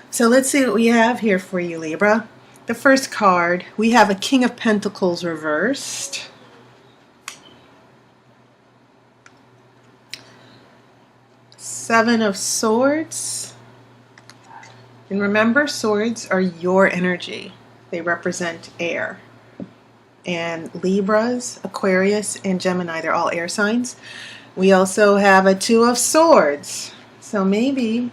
So let's see what we have here for you, Libra. The first card, we have a King of Pentacles reversed. Seven of Swords. And remember, swords are your energy. They represent air. And Libras, Aquarius, and Gemini, they're all air signs. We also have a Two of Swords. So maybe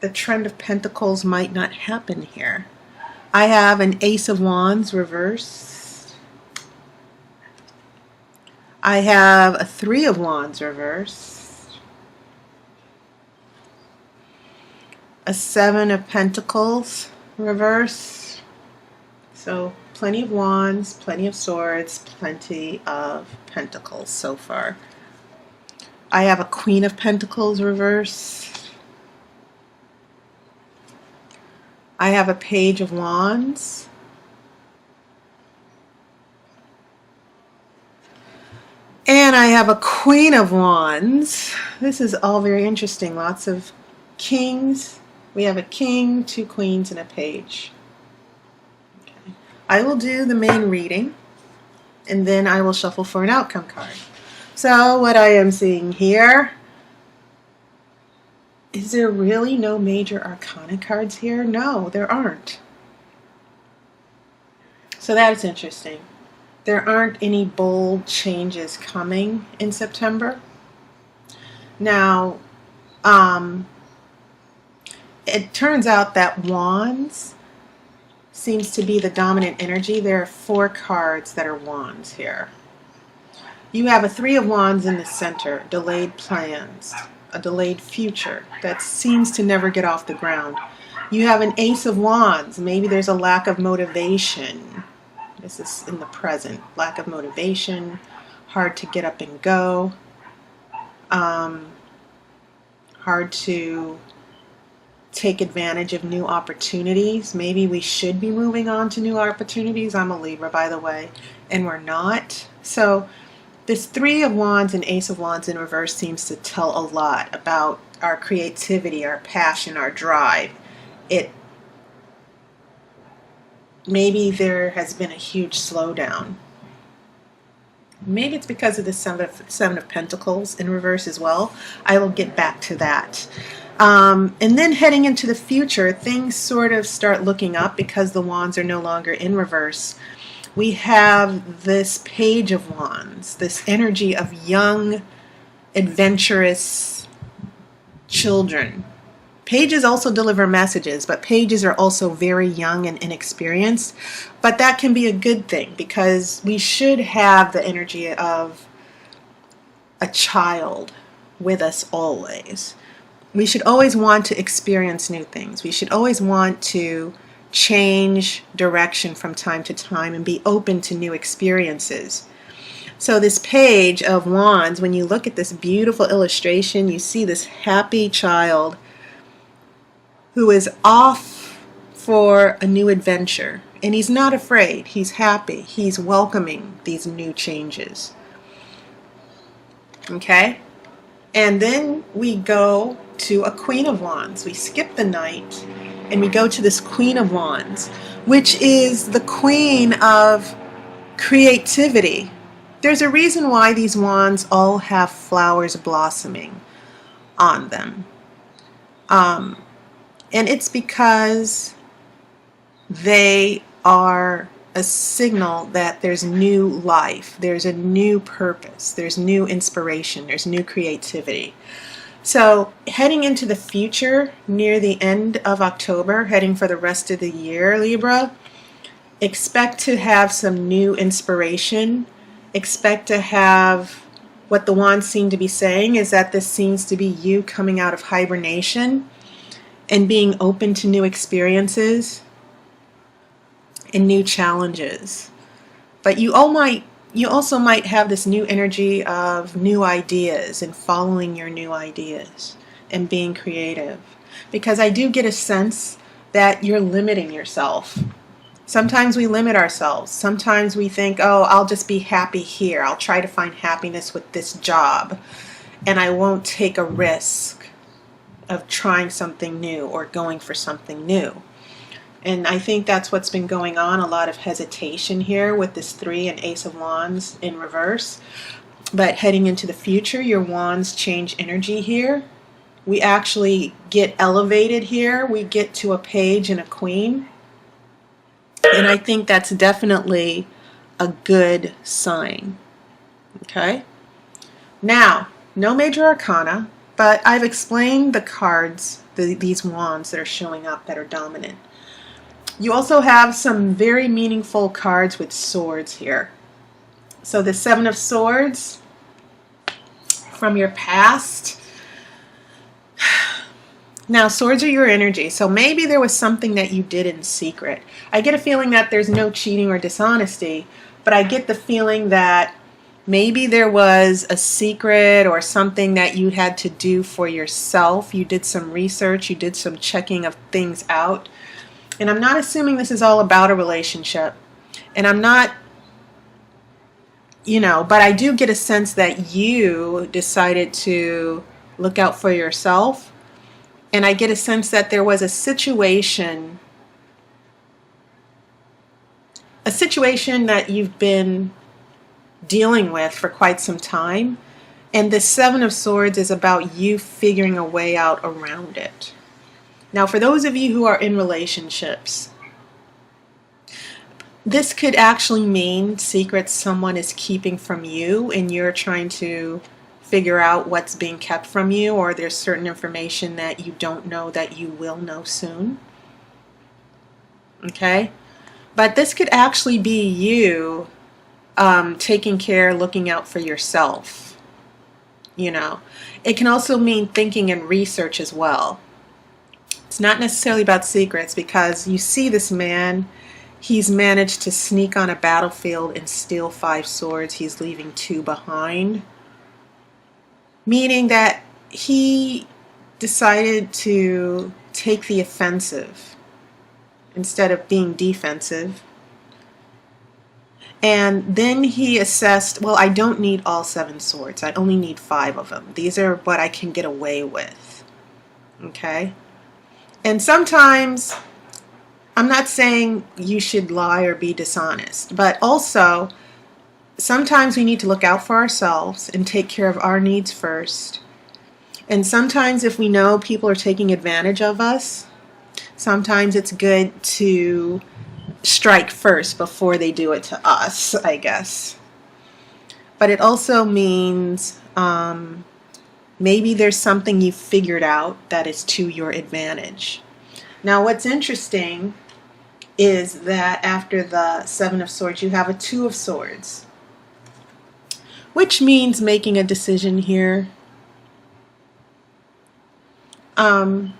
the trend of Pentacles might not happen here. I have an Ace of Wands reversed. I have a Three of Wands reversed. A Seven of Pentacles reversed. So plenty of Wands, plenty of Swords, plenty of Pentacles so far. I have a Queen of Pentacles reversed. I have a Page of Wands. And I have a Queen of Wands. This is all very interesting. Lots of kings. We have a king, two queens, and a page. Okay. I will do the main reading, and then I will shuffle for an outcome card. So what I am seeing here, is there really no major arcana cards here? No, there aren't. So that's interesting. There aren't any bold changes coming in September. Now, it turns out that Wands seems to be the dominant energy. There are four cards that are Wands here. You have a Three of Wands in the center, delayed plans, a delayed future that seems to never get off the ground. You have an Ace of Wands. Maybe there's a lack of motivation. This is in the present. Lack of motivation, hard to get up and go, hard to take advantage of new opportunities. Maybe we should be moving on to new opportunities. I'm a Libra, by the way, and we're not. So this Three of Wands and Ace of Wands in reverse seems to tell a lot about our creativity, our passion, our drive. Maybe there has been a huge slowdown. Maybe it's because of the Seven of Pentacles in reverse as well. I will get back to that. And then heading into the future, things sort of start looking up because the Wands are no longer in reverse. We have this Page of Wands, this energy of young, adventurous children. Pages also deliver messages, but pages are also very young and inexperienced. But that can be a good thing because we should have the energy of a child with us always. We should always want to experience new things. We should always want to change direction from time to time and be open to new experiences. So this Page of Wands, when you look at this beautiful illustration, you see this happy child who is off for a new adventure. And he's not afraid. He's happy. He's welcoming these new changes. Okay? And then we go to a Queen of Wands. We skip the Knight and we go to this Queen of Wands, which is the queen of creativity. There's a reason why these wands all have flowers blossoming on them. And it's because they are a signal that there's new life, there's a new purpose, there's new inspiration, there's new creativity. So heading into the future, near the end of October, heading for the rest of the year, Libra, expect to have some new inspiration. Expect to have, what the wands seem to be saying is that this seems to be you coming out of hibernation and being open to new experiences and new challenges. But you also might have this new energy of new ideas and following your new ideas and being creative. Because I do get a sense that you're limiting yourself. Sometimes we limit ourselves. Sometimes we think, oh, I'll just be happy here. I'll try to find happiness with this job and I won't take a risk of trying something new or going for something new. And I think that's what's been going on, a lot of hesitation here with this 3 and Ace of Wands in reverse. But heading into the future, your wands change energy here. We actually get elevated here. We get to a page and a queen. And I think that's definitely a good sign. Okay? Now, no major arcana, but I've explained the cards, these wands that are showing up that are dominant. You also have some very meaningful cards with swords here. So the 7 of Swords from your past. Now, swords are your energy, so maybe there was something that you did in secret. I get a feeling that there's no cheating or dishonesty, but I get the feeling that maybe there was a secret or something that you had to do for yourself. You did some research, you did some checking of things out. And I'm not assuming this is all about a relationship. And I'm not, but I do get a sense that you decided to look out for yourself. And I get a sense that there was a situation that you've been dealing with for quite some time. And the 7 of Swords is about you figuring a way out around it. Now, for those of you who are in relationships, this could actually mean secrets someone is keeping from you and you're trying to figure out what's being kept from you, or there's certain information that you don't know that you will know soon. Okay? But this could actually be you taking care, looking out for yourself. It can also mean thinking and research as well. It's not necessarily about secrets, because you see this man, he's managed to sneak on a battlefield and steal 5 swords. He's leaving 2 behind. Meaning that he decided to take the offensive instead of being defensive. And then he assessed, well, I don't need all 7 swords. I only need 5 of them. These are what I can get away with. Okay? And sometimes, I'm not saying you should lie or be dishonest, but also sometimes we need to look out for ourselves and take care of our needs first. And sometimes if we know people are taking advantage of us, sometimes it's good to strike first before they do it to us, I guess. But it also means maybe there's something you figured out that is to your advantage. Now, what's interesting is that after the 7 of Swords, you have a 2 of Swords, which means making a decision here. And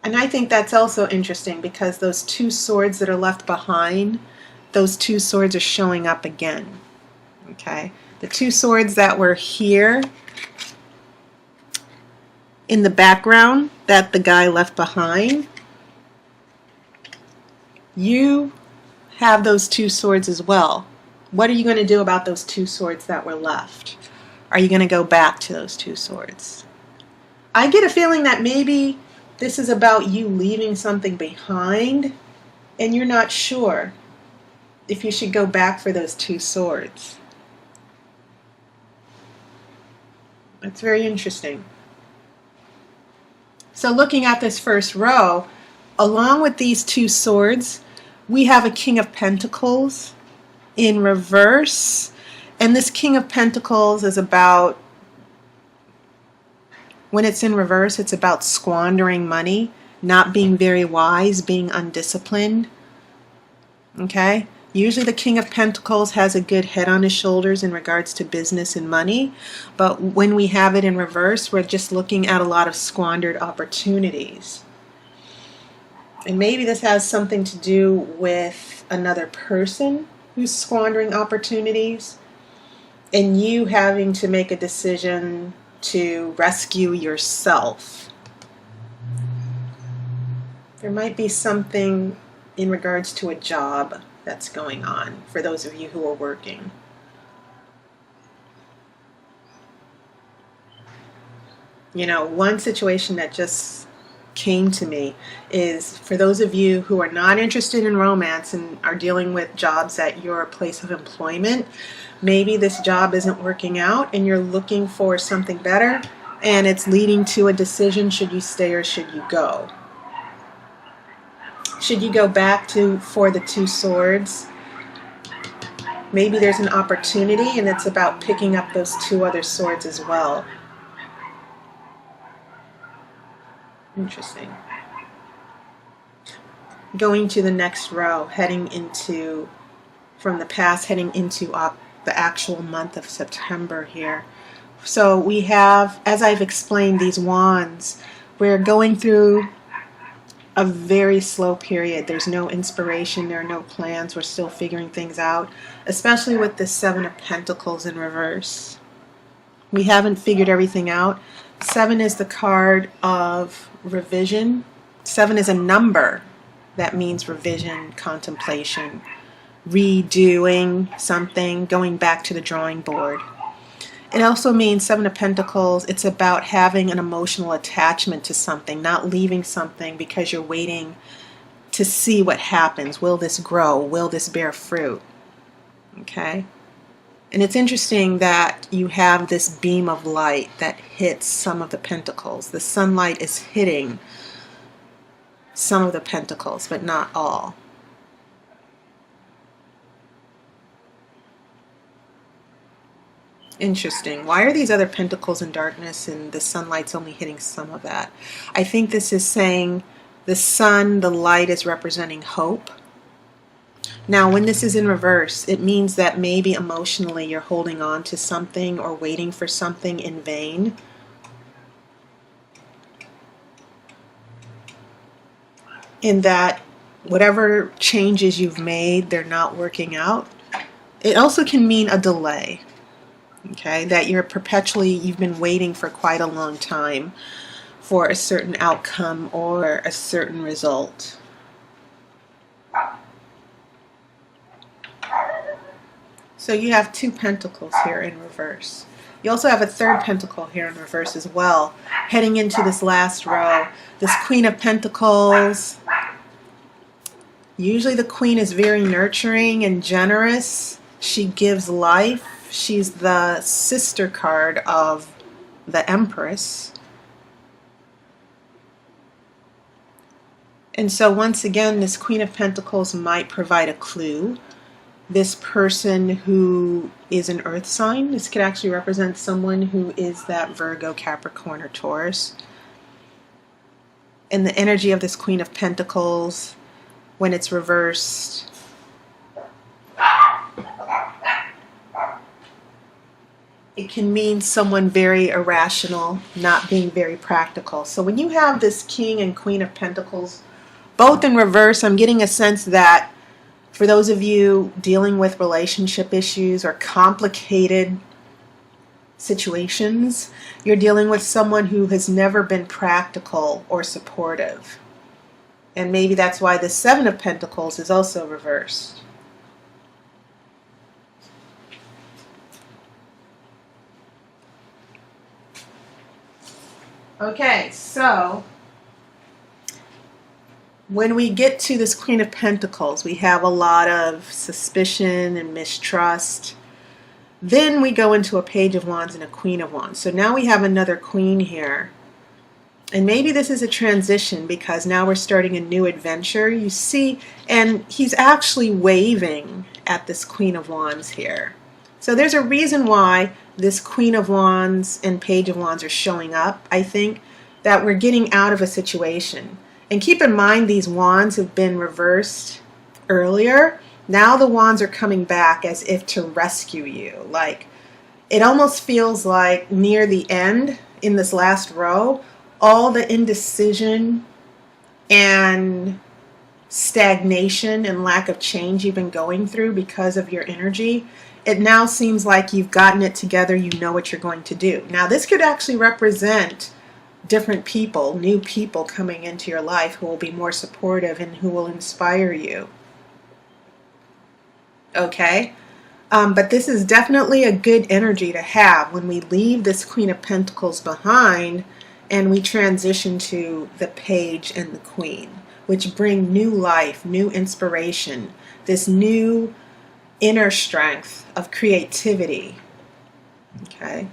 I think that's also interesting, because those 2 swords that are left behind, those 2 swords are showing up again. Okay? The 2 swords that were here in the background that the guy left behind, you have those 2 swords as well. What are you going to do about those 2 swords that were left? Are you going to go back to those 2 swords? I get a feeling that maybe this is about you leaving something behind and you're not sure if you should go back for those 2 swords. That's very interesting. So looking at this first row, along with these 2 swords, we have a King of Pentacles in reverse. And this King of Pentacles is about, when it's in reverse, it's about squandering money, not being very wise, being undisciplined. Okay? Usually the King of Pentacles has a good head on his shoulders in regards to business and money. But when we have it in reverse, we're just looking at a lot of squandered opportunities. And maybe this has something to do with another person who's squandering opportunities, and you having to make a decision to rescue yourself. There might be something in regards to a job that's going on for those of you who are working. You know, one situation that just came to me is for those of you who are not interested in romance and are dealing with jobs at your place of employment. Maybe this job isn't working out and you're looking for something better, and it's leading to a decision: should you stay or should you go? Should you go back to for the Two Swords? Maybe there's an opportunity and it's about picking up those two other swords as well. Interesting. Going to the next row, heading into, from the past, heading into the actual month of September here. So we have, as I've explained, these wands. We're going through a very slow period. There's no inspiration, there are no plans, we're still figuring things out, especially with the Seven of Pentacles in reverse. We haven't figured everything out. 7 is the card of revision. 7 is a number that means revision, contemplation, redoing something, going back to the drawing board. It also means 7 of Pentacles, it's about having an emotional attachment to something, not leaving something because you're waiting to see what happens. Will this grow? Will this bear fruit? Okay? And it's interesting that you have this beam of light that hits some of the pentacles. The sunlight is hitting some of the pentacles, but not all. Interesting. Why are these other pentacles in darkness and the sunlight's only hitting some of that? I think this is saying the sun, the light, is representing hope. Now, when this is in reverse, it means that maybe emotionally you're holding on to something or waiting for something in vain. In that whatever changes you've made, they're not working out. It also can mean a delay. Okay, that you've been waiting for quite a long time for a certain outcome or a certain result. So you have 2 pentacles here in reverse. You also have a 3rd pentacle here in reverse as well, heading into this last row. This Queen of Pentacles. Usually the Queen is very nurturing and generous. She gives life. She's the sister card of the Empress. And so once again, this Queen of Pentacles might provide a clue. This person who is an earth sign, this could actually represent someone who is that Virgo, Capricorn, or Taurus. And the energy of this Queen of Pentacles, when it's reversed, it can mean someone very irrational, not being very practical. So when you have this King and Queen of Pentacles both in reverse, I'm getting a sense that for those of you dealing with relationship issues or complicated situations, you're dealing with someone who has never been practical or supportive. And maybe that's why the 7 of Pentacles is also reversed. Okay, so when we get to this Queen of Pentacles, we have a lot of suspicion and mistrust. Then we go into a Page of Wands and a Queen of Wands. So now we have another Queen here. And maybe this is a transition because now we're starting a new adventure. You see, and he's actually waving at this Queen of Wands here. So there's a reason why this Queen of Wands and Page of Wands are showing up. I think that we're getting out of a situation. And keep in mind, these wands have been reversed earlier. Now the wands are coming back as if to rescue you. Like, it almost feels like near the end, in this last row, all the indecision and stagnation and lack of change you've been going through because of your energy, it now seems like you've gotten it together, you know what you're going to do. Now this could actually represent different people, new people coming into your life who will be more supportive and who will inspire you. Okay? But this is definitely a good energy to have when we leave this Queen of Pentacles behind and we transition to the Page and the Queen, which bring new life, new inspiration, this new inner strength of creativity, okay,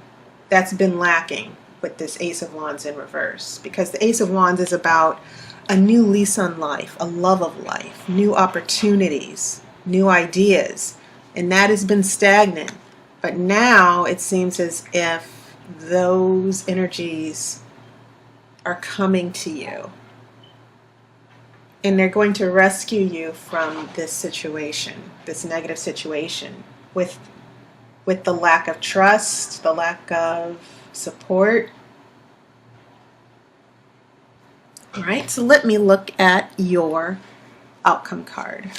that's been lacking with this Ace of Wands in reverse, because the Ace of Wands is about a new lease on life, a love of life, new opportunities, new ideas, and that has been stagnant. But now it seems as if those energies are coming to you, and they're going to rescue you from this situation, this negative situation, with the lack of trust, the lack of support. All right, so let me look at your outcome card.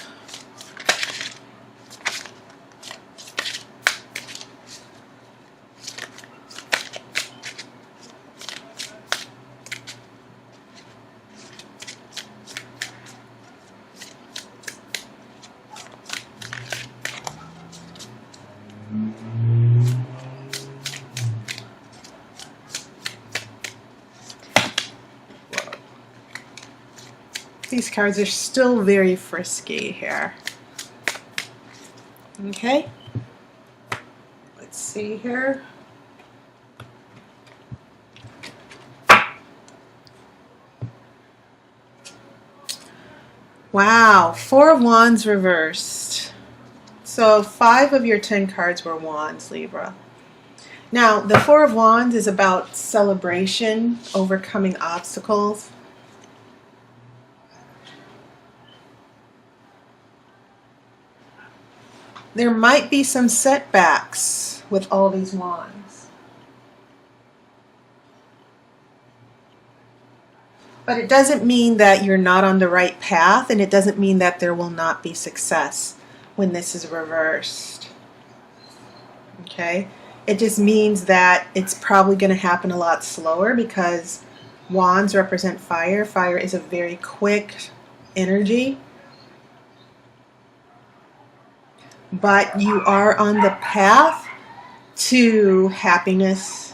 These cards are still very frisky here. Okay, let's see here. Wow, Four of Wands reversed. So 5 of your 10 cards were Wands, Libra. Now, the Four of Wands is about celebration, overcoming obstacles. There might be some setbacks with all these wands, but it doesn't mean that you're not on the right path, and it doesn't mean that there will not be success when this is reversed. Okay? It just means that it's probably going to happen a lot slower, because wands represent fire. Fire is a very quick energy. But you are on the path to happiness,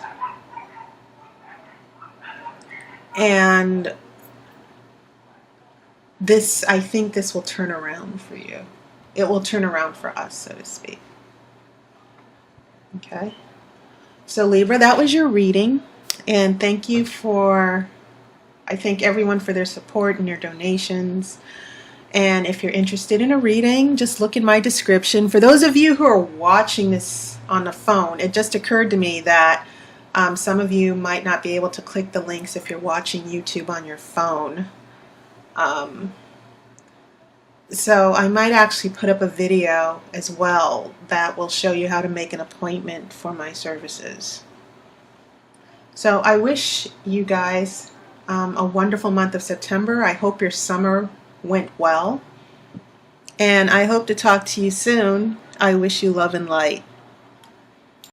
and this, I think this will turn around for you. It will turn around for us, so to speak. Okay, so Libra, that was your reading, and thank you for, I thank everyone for their support and your donations. And if you're interested in a reading, just look in my description. For those of you who are watching this on the phone, it just occurred to me that some of you might not be able to click the links if you're watching YouTube on your phone. So I might actually put up a video as well that will show you how to make an appointment for my services. So I wish you guys a wonderful month of September. I hope your summer went well, and I hope to talk to you soon. I wish you love and light.